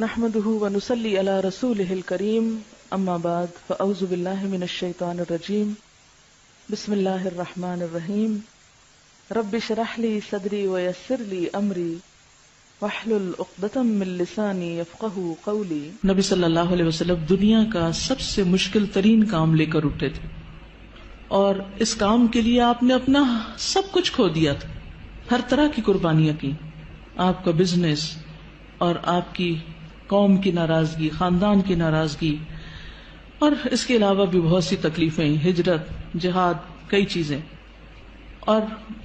نحمده ونصلي على رسوله الكريم اما بعد فاعوذ بالله من الشيطان الرجيم بسم الله الرحمن الرحيم رب اشرح لي صدري ويسر لي امري واحلل عقدة من لساني يفقهوا قولي۔ نبی صلی اللہ علیہ وسلم دنیا کا سب سے مشکل ترین کام لے کر اٹھے تھے اور اس کام کے لیے آپ نے اپنا سب کچھ کھو دیا تھا، ہر طرح کی قربانیاں کی۔ آپ کا بزنس اور آپ کی قوم کی ناراضگی، خاندان کی ناراضگی، اور اس کے علاوہ بھی بہت سی تکلیفیں، ہجرت، جہاد، کئی چیزیں، اور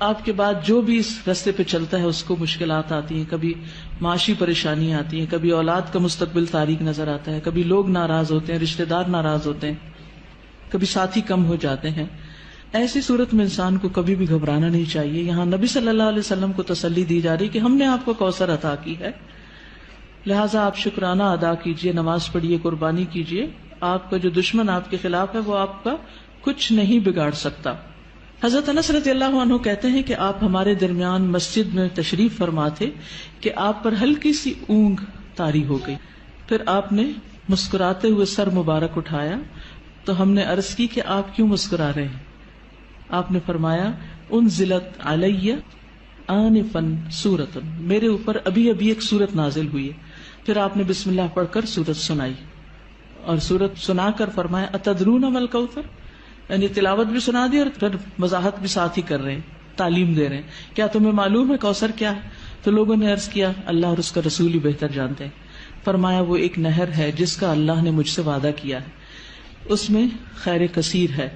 آپ کے بعد جو بھی اس راستے پہ چلتا ہے اس کو مشکلات آتی ہیں، کبھی معاشی پریشانی آتی ہیں، کبھی اولاد کا مستقبل تاریک نظر آتا ہے، کبھی لوگ ناراض ہوتے ہیں، رشتہ دار ناراض ہوتے ہیں، کبھی ساتھی کم ہو جاتے ہیں۔ ایسی صورت میں انسان کو کبھی بھی گھبرانا نہیں چاہیے۔ یہاں نبی صلی اللہ علیہ وسلم کو تسلی دی جا رہی کہ ہم نے آپ کو کوثر عطا کی ہے، لہٰذا آپ شکرانہ ادا کیجئے، نماز پڑھیے، قربانی کیجئے۔ آپ کا جو دشمن آپ کے خلاف ہے وہ آپ کا کچھ نہیں بگاڑ سکتا۔ حضرت انس رضی اللہ عنہ کہتے ہیں کہ آپ ہمارے درمیان مسجد میں تشریف فرما تھے کہ آپ پر ہلکی سی اونگ طاری ہو گئی، پھر آپ نے مسکراتے ہوئے سر مبارک اٹھایا تو ہم نے عرض کی کہ آپ کیوں مسکرا رہے ہیں؟ آپ نے فرمایا انزلت علی آنفا سورۃ، میرے اوپر ابھی ابھی ایک سورت نازل ہوئی ہے۔ پھر آپ نے بسم اللہ پڑھ کر سورت سنائی اور سورت سنا کر فرمایا اتدرون ما الکوثر، یعنی تلاوت بھی سنا دی اور پھر وضاحت بھی ساتھ ہی کر رہے ہیں، تعلیم دے رہے ہیں، کیا تمہیں معلوم ہے کوثر کیا ہے؟ تو لوگوں نے عرض کیا اللہ اور اس کا رسول ہی بہتر جانتے ہیں۔ فرمایا وہ ایک نہر ہے جس کا اللہ نے مجھ سے وعدہ کیا ہے، اس میں خیر کثیر ہے۔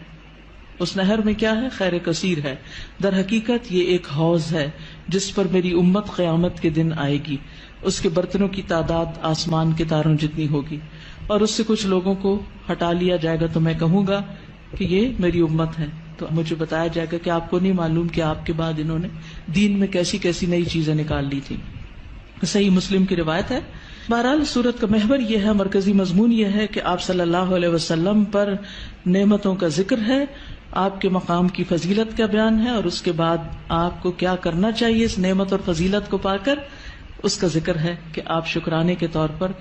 اس نہر میں کیا ہے؟ خیر کثیر ہے۔ در حقیقت یہ ایک حوض ہے جس پر میری امت قیامت کے دن آئے گی، اس کے برتنوں کی تعداد آسمان کے تاروں جتنی ہوگی، اور اس سے کچھ لوگوں کو ہٹا لیا جائے گا تو میں کہوں گا کہ یہ میری امت ہے، تو مجھے بتایا جائے گا کہ آپ کو نہیں معلوم کہ آپ کے بعد انہوں نے دین میں کیسی کیسی نئی چیزیں نکال لی تھی۔ صحیح مسلم کی روایت ہے۔ بہرحال سورت کا محور یہ ہے، مرکزی مضمون یہ ہے کہ آپ صلی اللہ علیہ وسلم پر نعمتوں کا ذکر ہے، آپ کے مقام کی فضیلت کا بیان ہے، اور اس کے بعد آپ کو کیا کرنا چاہیے اس نعمت اور فضیلت کو پا کر، اس کا ذکر ہے کہ آپ شکرانے کے طور پر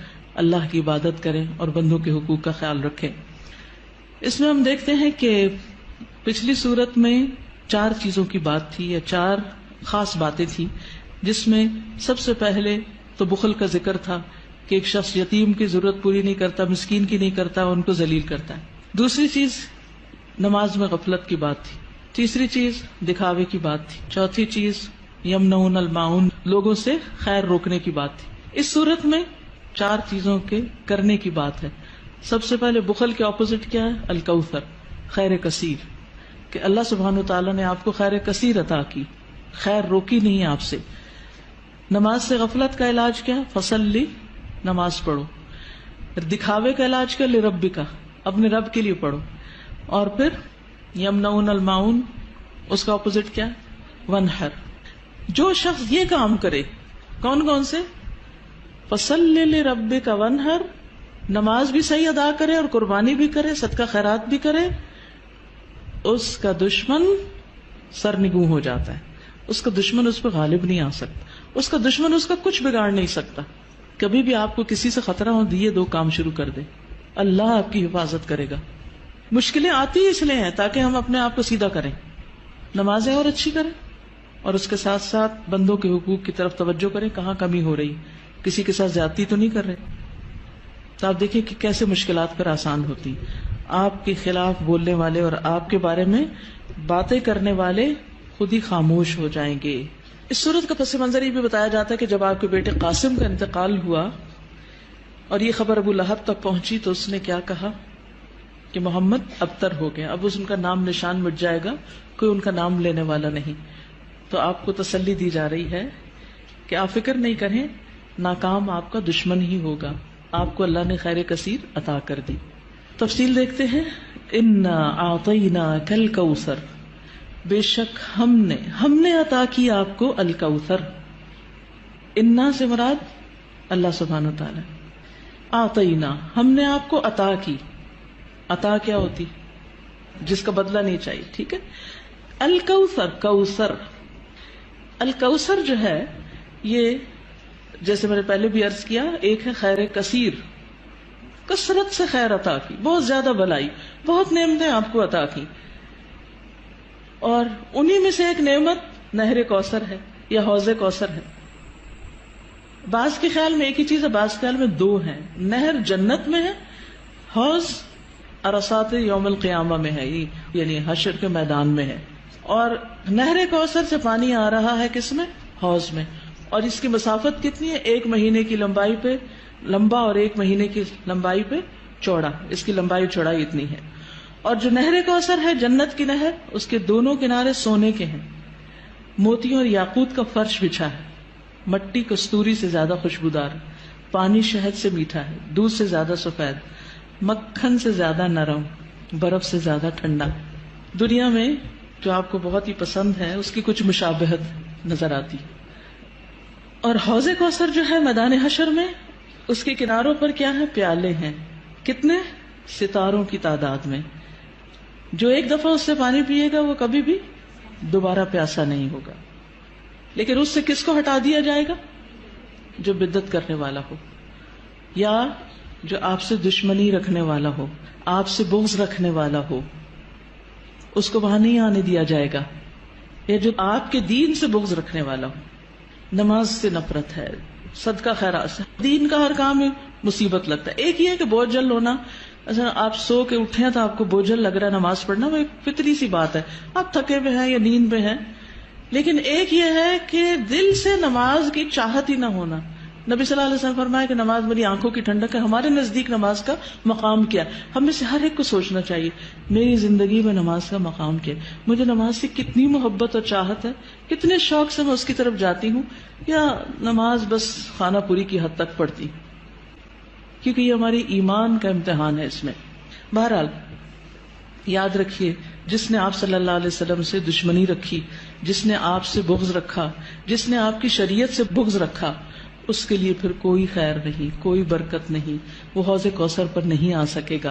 اللہ کی عبادت کریں اور بندوں کے حقوق کا خیال رکھیں۔ اس میں ہم دیکھتے ہیں کہ پچھلی سورت میں 4 چیزوں کی بات تھی، یا 4 خاص باتیں تھیں، جس میں سب سے پہلے تو بخل کا ذکر تھا کہ ایک شخص یتیم کی ضرورت پوری نہیں کرتا، مسکین کی نہیں کرتا، ان کو ذلیل کرتا ہے۔ دوسری چیز نماز میں غفلت کی بات تھی۔ تیسری چیز دکھاوے کی بات تھی۔ چوتھی چیز یمنعون الماعون، لوگوں سے خیر روکنے کی بات تھی۔ اس صورت میں 4 چیزوں کے کرنے کی بات ہے۔ سب سے پہلے بخل کے اپوزٹ کیا ہے؟ الکوثر، خیر کثیر، کہ اللہ سبحانہ وتعالیٰ نے آپ کو خیر کثیر عطا کی، خیر روکی نہیں آپ سے۔ نماز سے غفلت کا علاج کیا؟ فصلی، نماز پڑھو۔ دکھاوے کا علاج کیا؟ لربک، اپنے رب کے لیے پڑھو۔ اور پھر یمنعون الماعون، اس کا اپوزٹ کیا؟ ونحر۔ جو شخص یہ کام کرے، کون کون سے؟ فصلی لربک ونحر، نماز بھی صحیح ادا کرے اور قربانی بھی کرے، صدقہ خیرات بھی کرے، اس کا دشمن سرنگوں ہو جاتا ہے، اس کا دشمن اس پہ غالب نہیں آ سکتا، اس کا دشمن اس کا کچھ بگاڑ نہیں سکتا۔ کبھی بھی آپ کو کسی سے خطرہ ہو، یہ 2 کام شروع کر دے، اللہ آپ کی حفاظت کرے گا۔ مشکلیں آتی اس لیے ہیں تاکہ ہم اپنے آپ کو سیدھا کریں، نمازیں اور اچھی کریں، اور اس کے ساتھ ساتھ بندوں کے حقوق کی طرف توجہ کریں، کہاں کمی ہو رہی، کسی کے ساتھ زیادتی تو نہیں کر رہے۔ تو آپ دیکھیں کہ کیسے مشکلات پر آسان ہوتی۔ آپ کے خلاف بولنے والے اور آپ کے بارے میں باتیں کرنے والے خود ہی خاموش ہو جائیں گے۔ اس صورت کا پس منظر یہ بھی بتایا جاتا ہے کہ جب آپ کے بیٹے قاسم کا انتقال ہوا اور یہ خبر ابو لہب تک پہنچی تو اس نے کیا کہا کہ محمد ابتر ہو گیا، اب ان کا نام نشان مٹ جائے گا، کوئی ان کا نام لینے والا نہیں۔ تو آپ کو تسلی دی جا رہی ہے کہ آپ فکر نہیں کریں، ناکام آپ کا دشمن ہی ہوگا، آپ کو اللہ نے خیر کثیر عطا کر دی۔ تفصیل دیکھتے ہیں۔ انا اعطیناک الکوثر، بے شک ہم نے عطا کی آپ کو الکوثر۔ انا سے مراد اللہ سبحانہ وتعالی، اعطینا ہم نے آپ کو عطا کی۔ عطا کیا ہوتی؟ جس کا بدلہ نہیں چاہیے، ٹھیک ہے۔ الکوثر، کوثر، الکوثر جو ہے یہ جیسے میں نے پہلے بھی عرض کیا، ایک ہے خیر کثیر، کثرت سے خیر عطا کی، بہت زیادہ بھلائی، بہت نعمتیں آپ کو عطا کی، اور انہی میں سے ایک نعمت نہر کوثر ہے یا حوض کوثر ہے۔ بعض کے خیال میں ایک ہی چیز ہے، بعض کے خیال میں دو ہیں۔ نہر جنت میں ہے، حوض عرصات یوم القیامہ میں ہے، یعنی حشر کے میدان میں ہے۔ اور نہر کوثر سے پانی آ رہا ہے کس میں؟ حوض میں، اور اس کی مسافت کتنی ہے؟ 1 مہینے کی لمبائی پہ لمبا اور 1 مہینے کی لمبائی پہ چوڑا، اس کی لمبائی چوڑائی اتنی ہے۔ اور جو نہر کوثر ہے جنت کی نہر، اس کے دونوں کنارے سونے کے ہیں، موتیوں اور یاقوت کا فرش بچھا ہے، مٹی کستوری سے زیادہ خوشبودار، پانی شہد سے میٹھا ہے، دودھ سے زیادہ سفید، مکھن سے زیادہ نرم، برف سے زیادہ ٹھنڈا۔ دنیا میں جو آپ کو بہت ہی پسند ہے اس کی کچھ مشابہت نظر آتی۔ اور حوض کوثر جو ہے میدان حشر میں، اس کے کناروں پر کیا ہے؟ پیالے ہیں، کتنے؟ ستاروں کی تعداد میں۔ جو ایک دفعہ اس سے پانی پیے گا وہ کبھی بھی دوبارہ پیاسا نہیں ہوگا۔ لیکن اس سے کس کو ہٹا دیا جائے گا؟ جو بدعت کرنے والا ہو، یا جو آپ سے دشمنی رکھنے والا ہو، آپ سے بغض رکھنے والا ہو، اس کو وہاں نہیں آنے دیا جائے گا۔ یا جو آپ کے دین سے بغض رکھنے والا ہو، نماز سے نفرت ہے، صدقہ خیرات سے، دین کا ہر کام میں مصیبت لگتا ہے۔ ایک یہ ہے کہ بوجھل ہونا، آپ سو کے اٹھے ہیں تو آپ کو بوجھل لگ رہا ہے نماز پڑھنا، وہ ایک فطری سی بات ہے، آپ تھکے ہوئے ہیں یا نیند میں ہیں۔ لیکن ایک یہ ہے کہ دل سے نماز کی چاہت ہی نہ ہونا۔ نبی صلی اللہ علیہ وسلم فرمایا کہ نماز میری آنکھوں کی ٹھنڈک ہے۔ ہمارے نزدیک نماز کا مقام کیا؟ ہم میں سے ہر ایک کو سوچنا چاہیے، میری زندگی میں نماز کا مقام کیا؟ مجھے نماز سے کتنی محبت اور چاہت ہے، کتنے شوق سے میں اس کی طرف جاتی ہوں، یا نماز بس خانہ پوری کی حد تک پڑھتی، کیونکہ یہ ہماری ایمان کا امتحان ہے اس میں۔ بہرحال یاد رکھیے، جس نے آپ صلی اللہ علیہ وسلم سے دشمنی رکھی، جس نے آپ سے بغض رکھا، جس نے آپ کی شریعت سے بغض رکھا، اس کے لیے پھر کوئی خیر نہیں، کوئی برکت نہیں، وہ حوض کوثر پر نہیں آ سکے گا۔